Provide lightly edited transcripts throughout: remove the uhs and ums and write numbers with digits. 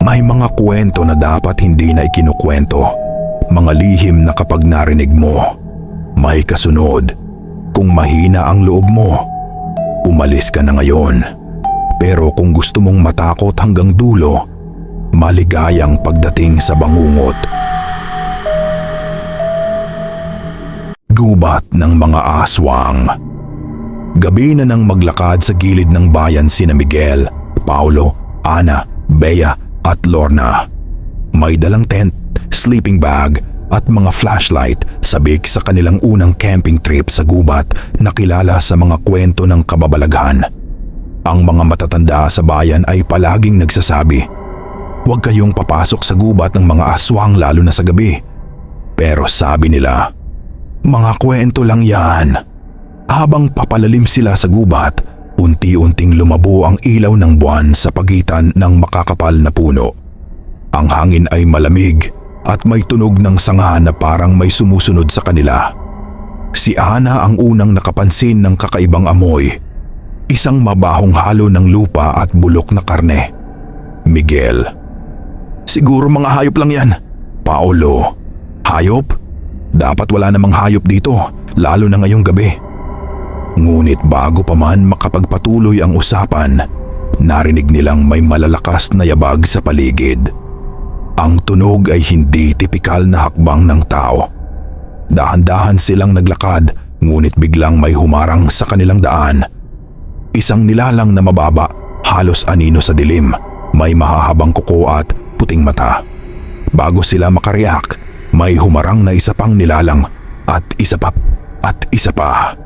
May mga kwento na dapat hindi na ikinukwento. Mga lihim na kapag narinig mo, may kasunod. Kung mahina ang loob mo, umalis ka na ngayon. Pero kung gusto mong matakot hanggang dulo, maligayang pagdating sa bangungot. Gubat ng mga aswang. Gabi na nang maglakad sa gilid ng bayan sina Miguel, Paulo, Ana, Bea at Lorna. May dalang tent, sleeping bag at mga flashlight sabik sa kanilang unang camping trip sa gubat na kilala sa mga kwento ng kababalaghan. Ang mga matatanda sa bayan ay palaging nagsasabi, "Huwag kayong papasok sa gubat ng mga aswang lalo na sa gabi." Pero sabi nila, mga kwento lang yan. Habang papalalim sila sa gubat, unti-unting lumabo ang ilaw ng buwan sa pagitan ng makakapal na puno. Ang hangin ay malamig at may tunog ng sanga na parang may sumusunod sa kanila. Si Ana ang unang nakapansin ng kakaibang amoy. Isang mabahong halo ng lupa at bulok na karne. Miguel, "Siguro mga hayop lang yan." Paulo, "Hayop? Dapat wala namang hayop dito, lalo na ngayong gabi." Ngunit bago pa man makapagpatuloy ang usapan, narinig nilang may malalakas na yabag sa paligid. Ang tunog ay hindi tipikal na hakbang ng tao. Dahan-dahan silang naglakad, ngunit biglang may humarang sa kanilang daan. Isang nilalang na mababa, halos anino sa dilim, may mahahabang kuko at puting mata. Bago sila makareact, may humarang na isa pang nilalang at isa pa at isa pa.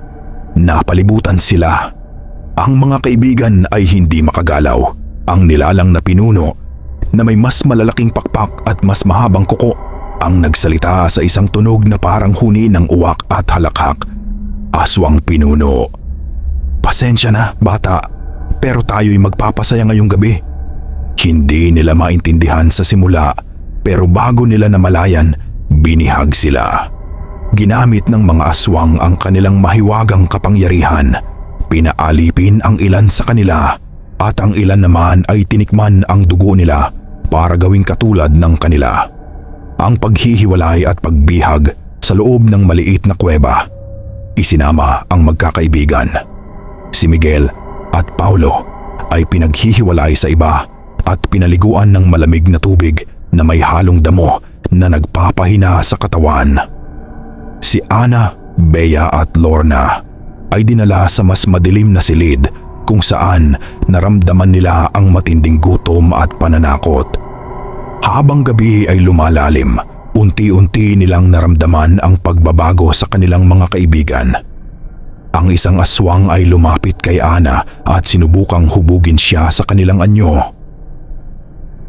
Napalibutan sila. Ang mga kaibigan ay hindi makagalaw. Ang nilalang na pinuno na may mas malalaking pakpak at mas mahabang kuko ang nagsalita sa isang tunog na parang huni ng uwak at halakhak. Aswang pinuno, "Pasensya na, bata, pero tayo'y magpapasaya ngayong gabi." Hindi nila maintindihan sa simula, pero bago nila namalayan, binihag sila. Ginamit ng mga aswang ang kanilang mahiwagang kapangyarihan. Pinaalipin ang ilan sa kanila at ang ilan naman ay tinikman ang dugo nila para gawing katulad ng kanila. Ang paghihiwalay at pagbihag sa loob ng maliit na kuweba. Isinama ang magkakaibigan. Si Miguel at Paulo ay pinaghihiwalay sa iba at pinaliguan ng malamig na tubig na may halong damo na nagpapahina sa katawan. Si Ana, Bea at Lorna ay dinala sa mas madilim na silid kung saan naramdaman nila ang matinding gutom at pananakot. Habang gabi ay lumalalim, unti-unti nilang naramdaman ang pagbabago sa kanilang mga kaibigan. Ang isang aswang ay lumapit kay Ana at sinubukang hubugin siya sa kanilang anyo.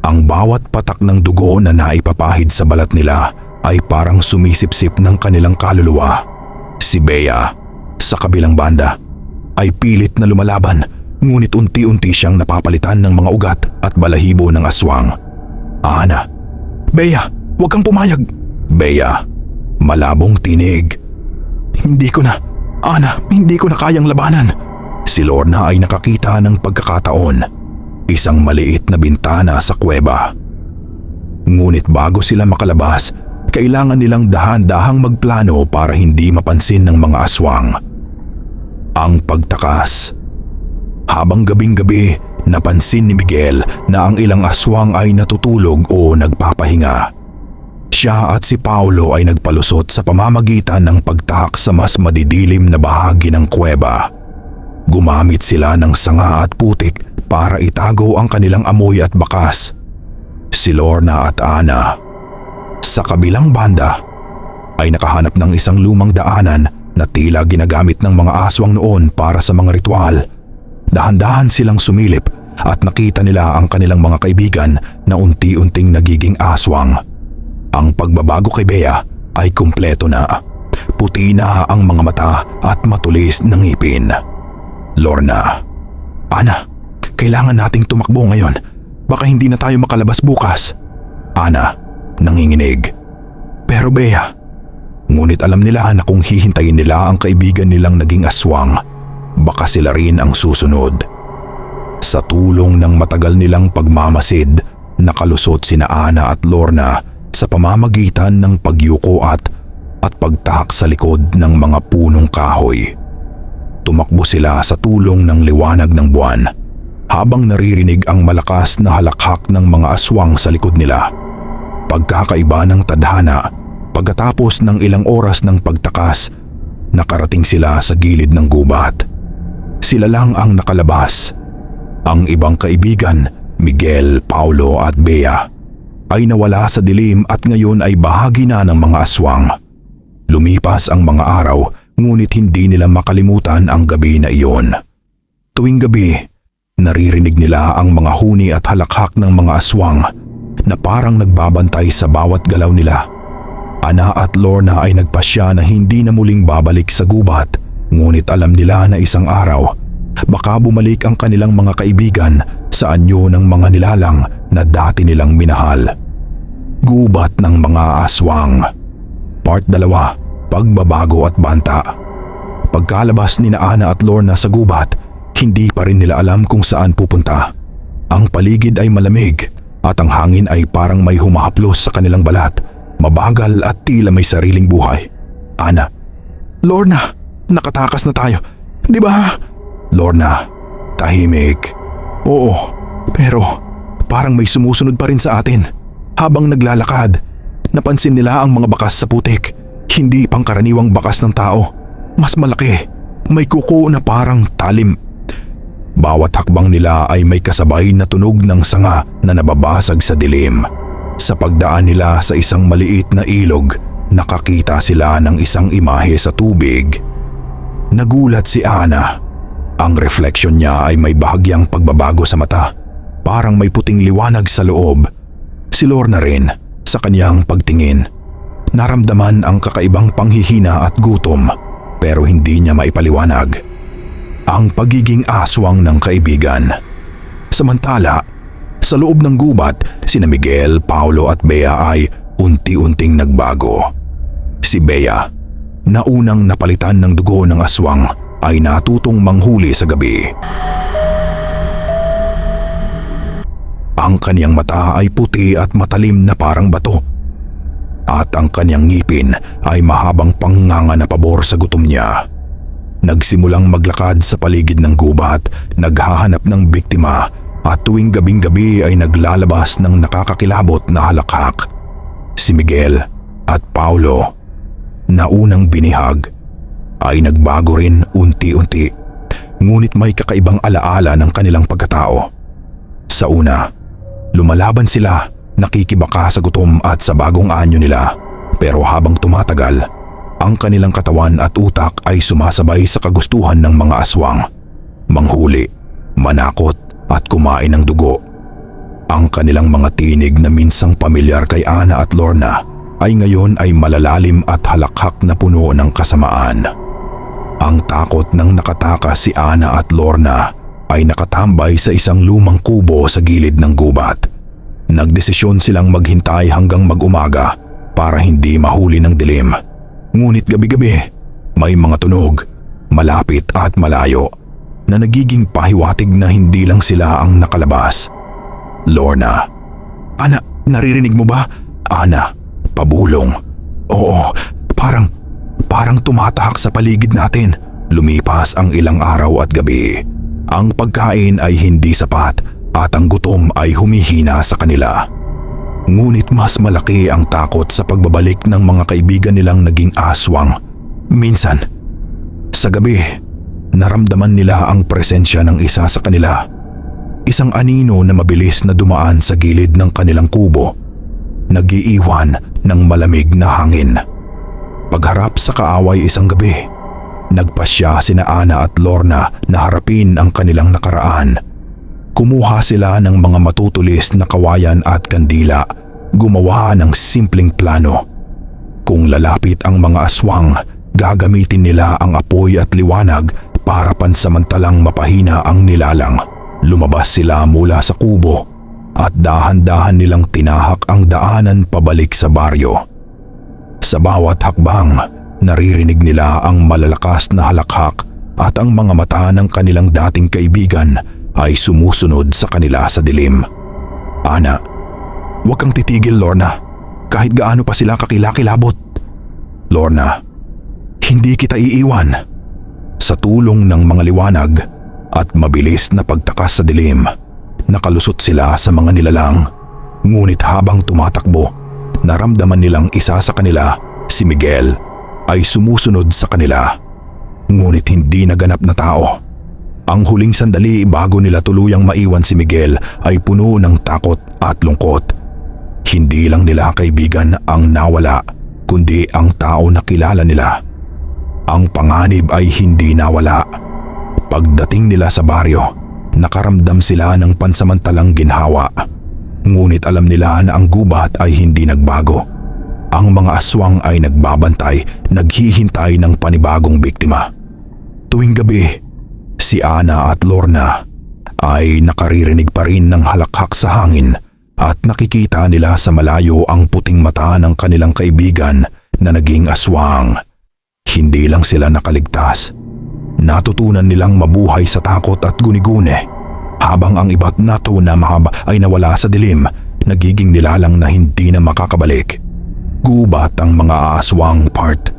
Ang bawat patak ng dugo na naipapahid sa balat nila ay parang sumisipsip ng kanilang kaluluwa. Si Bea, sa kabilang banda, ay pilit na lumalaban, ngunit unti-unti siyang napapalitan ng mga ugat at balahibo ng aswang. Ana, "Bea, huwag kang pumayag." Bea, malabong tinig, Hindi ko na kayang labanan." Si Lorna ay nakakita ng pagkakataon. Isang maliit na bintana sa kuweba. Ngunit bago sila makalabas, kailangan nilang dahan-dahang magplano para hindi mapansin ng mga aswang. Ang pagtakas. Habang gabing-gabi, napansin ni Miguel na ang ilang aswang ay natutulog o nagpapahinga. Siya at si Paulo ay nagpalusot sa pamamagitan ng pagtahak sa mas madidilim na bahagi ng kuweba. Gumamit sila ng sanga at putik para itago ang kanilang amoy at bakas. Si Lorna at Ana, sa kabilang banda, ay nakahanap ng isang lumang daanan na tila ginagamit ng mga aswang noon para sa mga ritual. Dahan-dahan silang sumilip at nakita nila ang kanilang mga kaibigan na unti-unting nagiging aswang. Ang pagbabago kay Bea ay kumpleto na. Puti na ang mga mata at matulis na ngipin. Lorna, "Ana, kailangan nating tumakbo ngayon. Baka hindi na tayo makalabas bukas." Ana, nanginginig. Pero Bea, ngunit alam nila na kung hihintayin nila ang kaibigan nilang naging aswang, baka sila rin ang susunod. Sa tulong ng matagal nilang pagmamasid, nakalusot sina Ana at Lorna sa pamamagitan ng pagyuko at pagtahak sa likod ng mga punong kahoy. Tumakbo sila sa tulong ng liwanag ng buwan habang naririnig ang malakas na halakhak ng mga aswang sa likod nila. Pagkakaiba ng tadhana, pagkatapos ng ilang oras ng pagtakas, nakarating sila sa gilid ng gubat. Sila lang ang nakalabas. Ang ibang kaibigan, Miguel, Paulo at Bea, ay nawala sa dilim at ngayon ay bahagi na ng mga aswang. Lumipas ang mga araw, ngunit hindi nila makalimutan ang gabi na iyon. Tuwing gabi, naririnig nila ang mga huni at halakhak ng mga aswang na parang nagbabantay sa bawat galaw nila. Ana at Lorna ay nagpasya na hindi na muling babalik sa gubat, ngunit alam nila na isang araw, baka bumalik ang kanilang mga kaibigan sa anyo ng mga nilalang na dati nilang minahal. Gubat ng mga aswang. Part 2, Pagbabago at Banta. Pagkalabas ni Ana at Lorna sa gubat, hindi pa rin nila alam kung saan pupunta. Ang paligid ay malamig at ang hangin ay parang may humahaplos sa kanilang balat, mabagal at tila may sariling buhay. Ana, Lorna, nakatakas na tayo, di ba? Lorna, tahimik. Oo, pero parang may sumusunod pa rin sa atin. Habang naglalakad, napansin nila ang mga bakas sa putik. Hindi pangkaraniwang bakas ng tao. Mas malaki, may kuko na parang talim. Bawat hakbang nila ay may kasabay na tunog ng sanga na nababasag sa dilim. Sa pagdaan nila sa isang maliit na ilog, nakakita sila ng isang imahe sa tubig. Nagulat si Ana. Ang refleksyon niya ay may bahagyang pagbabago sa mata. Parang may puting liwanag sa loob. Si Lorna rin, sa kanyang pagtingin, naramdaman ang kakaibang panghihina at gutom, pero hindi niya maipaliwanag ang pagiging aswang ng kaibigan. Samantala, sa loob ng gubat, sina Miguel, Paulo at Bea ay unti-unting nagbago. Si Bea, na unang napalitan ng dugo ng aswang, ay natutong manghuli sa gabi. Ang kaniyang mata ay puti at matalim na parang bato, at ang kaniyang ngipin ay mahabang pangnganga na pabor sa gutom niya. Nagsimulang maglakad sa paligid ng gubat, naghahanap ng biktima, at tuwing gabing-gabi ay naglalabas ng nakakakilabot na halakhak. Si Miguel at Paulo, na unang binihag, ay nagbago rin unti-unti, ngunit may kakaibang alaala ng kanilang pagkatao. Sa una, lumalaban sila, nakikibaka sa gutom at sa bagong anyo nila, pero habang tumatagal, ang kanilang katawan at utak ay sumasabay sa kagustuhan ng mga aswang. Manghuli, manakot at kumain ng dugo. Ang kanilang mga tinig na minsang pamilyar kay Ana at Lorna ay ngayon ay malalalim at halakhak na puno ng kasamaan. Ang takot ng nakatakas si Ana at Lorna ay nakatambay sa isang lumang kubo sa gilid ng gubat. Nagdesisyon silang maghintay hanggang mag-umaga para hindi mahuli ng dilim. Ngunit gabi-gabi, may mga tunog, malapit at malayo, na nagiging pahiwatig na hindi lang sila ang nakalabas. Lorna, Ana, naririnig mo ba? Ana, pabulong. Oo, parang tumatahak sa paligid natin. Lumipas ang ilang araw at gabi. Ang pagkain ay hindi sapat at ang gutom ay humihina sa kanila. Ngunit mas malaki ang takot sa pagbabalik ng mga kaibigan nilang naging aswang. Minsan, sa gabi, naramdaman nila ang presensya ng isa sa kanila. Isang anino na mabilis na dumaan sa gilid ng kanilang kubo, nag-iiwan ng malamig na hangin. Pagharap sa kaaway isang gabi, nagpasya sina Ana at Lorna na harapin ang kanilang nakaraan. Kumuha sila ng mga matutulis na kawayan at kandila, gumawa ng simpleng plano. Kung lalapit ang mga aswang, gagamitin nila ang apoy at liwanag para pansamantalang mapahina ang nilalang. Lumabas sila mula sa kubo at dahan-dahan nilang tinahak ang daanan pabalik sa baryo. Sa bawat hakbang, naririnig nila ang malalakas na halakhak at ang mga mata ng kanilang dating kaibigan ay sumusunod sa kanila sa dilim. Ana, Huwag kang titigil, Lorna. Kahit gaano pa sila kakilakilabot. Lorna, hindi kita iiwan. Sa tulong ng mga liwanag at mabilis na pagtakas sa dilim, nakalusot sila sa mga nilalang. Ngunit habang tumatakbo, naramdaman nilang isa sa kanila, si Miguel, ay sumusunod sa kanila. Ngunit hindi naganap na tao. Ang huling sandali bago nila tuluyang maiwan si Miguel ay puno ng takot at lungkot. Hindi lang nila kaibigan ang nawala, kundi ang tao na kilala nila. Ang panganib ay hindi nawala. Pagdating nila sa baryo, nakaramdam sila ng pansamantalang ginhawa. Ngunit alam nila na ang gubat ay hindi nagbago. Ang mga aswang ay nagbabantay, naghihintay ng panibagong biktima. Tuwing gabi, si Ana at Lorna ay nakaririnig pa rin ng halakhak sa hangin at nakikita nila sa malayo ang puting mata ng kanilang kaibigan na naging aswang. Hindi lang sila nakaligtas. Natutunan nilang mabuhay sa takot at guni-guni. Habang ang iba't nato na mahaba ay nawala sa dilim, nagiging nilalang na hindi na makakabalik. Gubat ang mga aswang Part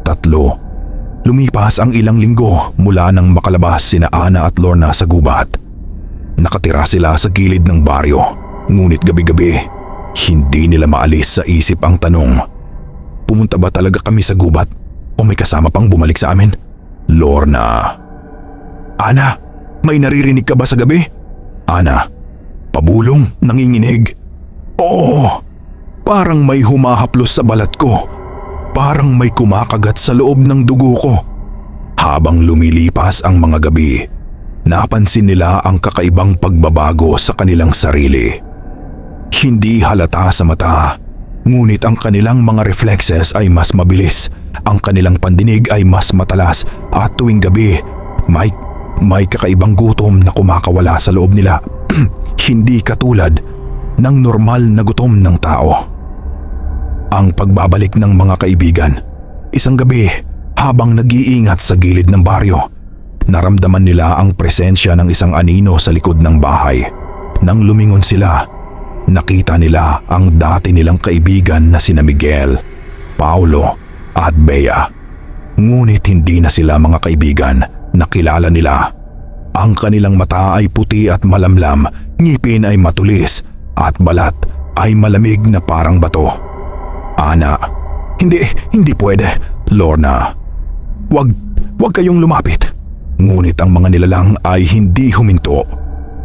3. Lumipas ang ilang linggo mula nang makalabas sina Ana at Lorna sa gubat. Nakatira sila sa gilid ng baryo. Ngunit gabi-gabi, hindi nila maalis sa isip ang tanong, pumunta ba talaga kami sa gubat o may kasama pang bumalik sa amin? Lorna. Ana, may naririnig ka ba sa gabi? Ana, pabulong, nanginginig. Oo, parang may humahaplos sa balat ko. Parang may kumakagat sa loob ng dugo ko. Habang lumilipas ang mga gabi, napansin nila ang kakaibang pagbabago sa kanilang sarili. Hindi halata sa mata, ngunit ang kanilang mga reflexes ay mas mabilis, ang kanilang pandinig ay mas matalas at tuwing gabi, may kakaibang gutom na kumakawala sa loob nila. Hindi katulad ng normal na gutom ng tao. Ang pagbabalik ng mga kaibigan. Isang gabi, habang nag-iingat sa gilid ng baryo, naramdaman nila ang presensya ng isang anino sa likod ng bahay. Nang lumingon sila, nakita nila ang dati nilang kaibigan na sina Miguel, Paulo at Bea. Ngunit hindi na sila mga kaibigan. Nakilala nila. Ang kanilang mata ay puti at malamlam, ngipin ay matulis at balat ay malamig na parang bato. Ana, hindi pwede. Lorna, wag kayong lumapit. Ngunit ang mga nilalang ay hindi huminto.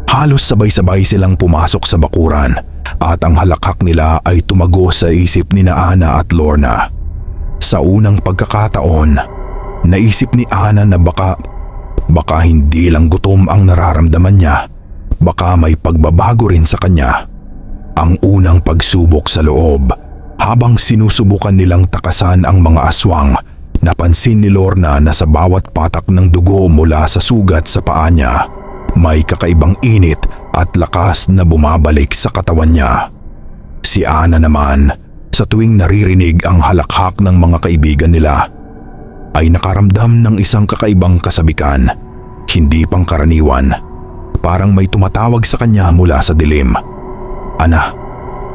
Halos sabay-sabay silang pumasok sa bakuran at ang halakhak nila ay tumago sa isip ni Ana at Lorna. Sa unang pagkakataon, naisip ni Ana na baka hindi lang gutom ang nararamdaman niya, baka may pagbabago rin sa kanya. Ang unang pagsubok sa loob, habang sinusubukan nilang takasan ang mga aswang, napansin ni Lorna na sa bawat patak ng dugo mula sa sugat sa paa niya, may kakaibang init at lakas na bumabalik sa katawan niya. Si Ana naman, sa tuwing naririnig ang halakhak ng mga kaibigan nila, ay nakaramdam ng isang kakaibang kasabikan, hindi pangkaraniwan. Parang may tumatawag sa kanya mula sa dilim. Ana,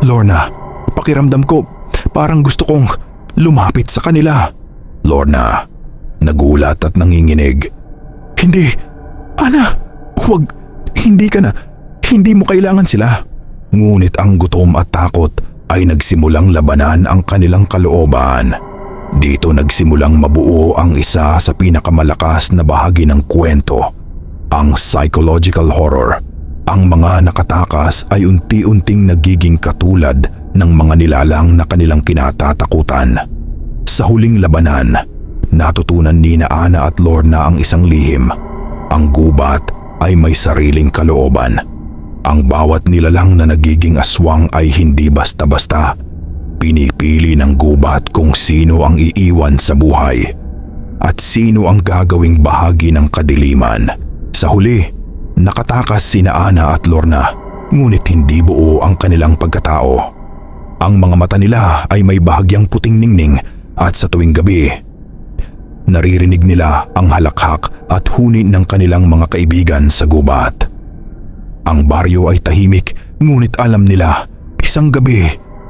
Lorna, pakiramdam ko parang gusto kong lumapit sa kanila. Lorna, nagulat at nanginginig. Hindi, Ana, huwag, hindi mo kailangan sila. Ngunit ang gutom at takot ay nagsimulang labanan ang kanilang kalooban. Dito nagsimulang mabuo ang isa sa pinakamalakas na bahagi ng kwento, ang psychological horror. Ang mga nakatakas ay unti-unting nagiging katulad ng mga nilalang na kanilang kinatatakutan. Sa huling labanan, natutunan ni Ana at Lorna ang isang lihim. Ang gubat ay may sariling kalooban. Ang bawat nilalang na nagiging aswang ay hindi basta-basta. Pinipili ng gubat kung sino ang iiwan sa buhay at sino ang gagawing bahagi ng kadiliman. Sa huli, nakatakas sina Ana at Lorna, ngunit hindi buo ang kanilang pagkatao. Ang mga mata nila ay may bahagyang puting ningning at sa tuwing gabi, naririnig nila ang halakhak at huni ng kanilang mga kaibigan sa gubat. Ang baryo ay tahimik, ngunit alam nila Isang gabi,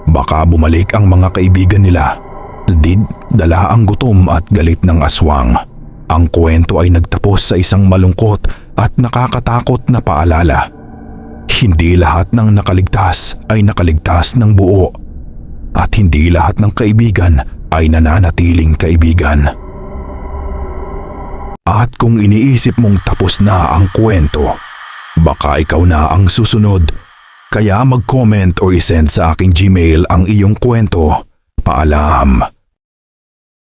baka bumalik ang mga kaibigan nila. Dala ang gutom at galit ng aswang. Ang kwento ay nagtapos sa isang malungkot at nakakatakot na paalala. Hindi lahat ng nakaligtas ay nakaligtas ng buo. At hindi lahat ng kaibigan ay nananatiling kaibigan. At kung iniisip mong tapos na ang kwento, baka ikaw na ang susunod. Kaya mag-comment or isend sa aking Gmail ang iyong kwento. Paalam.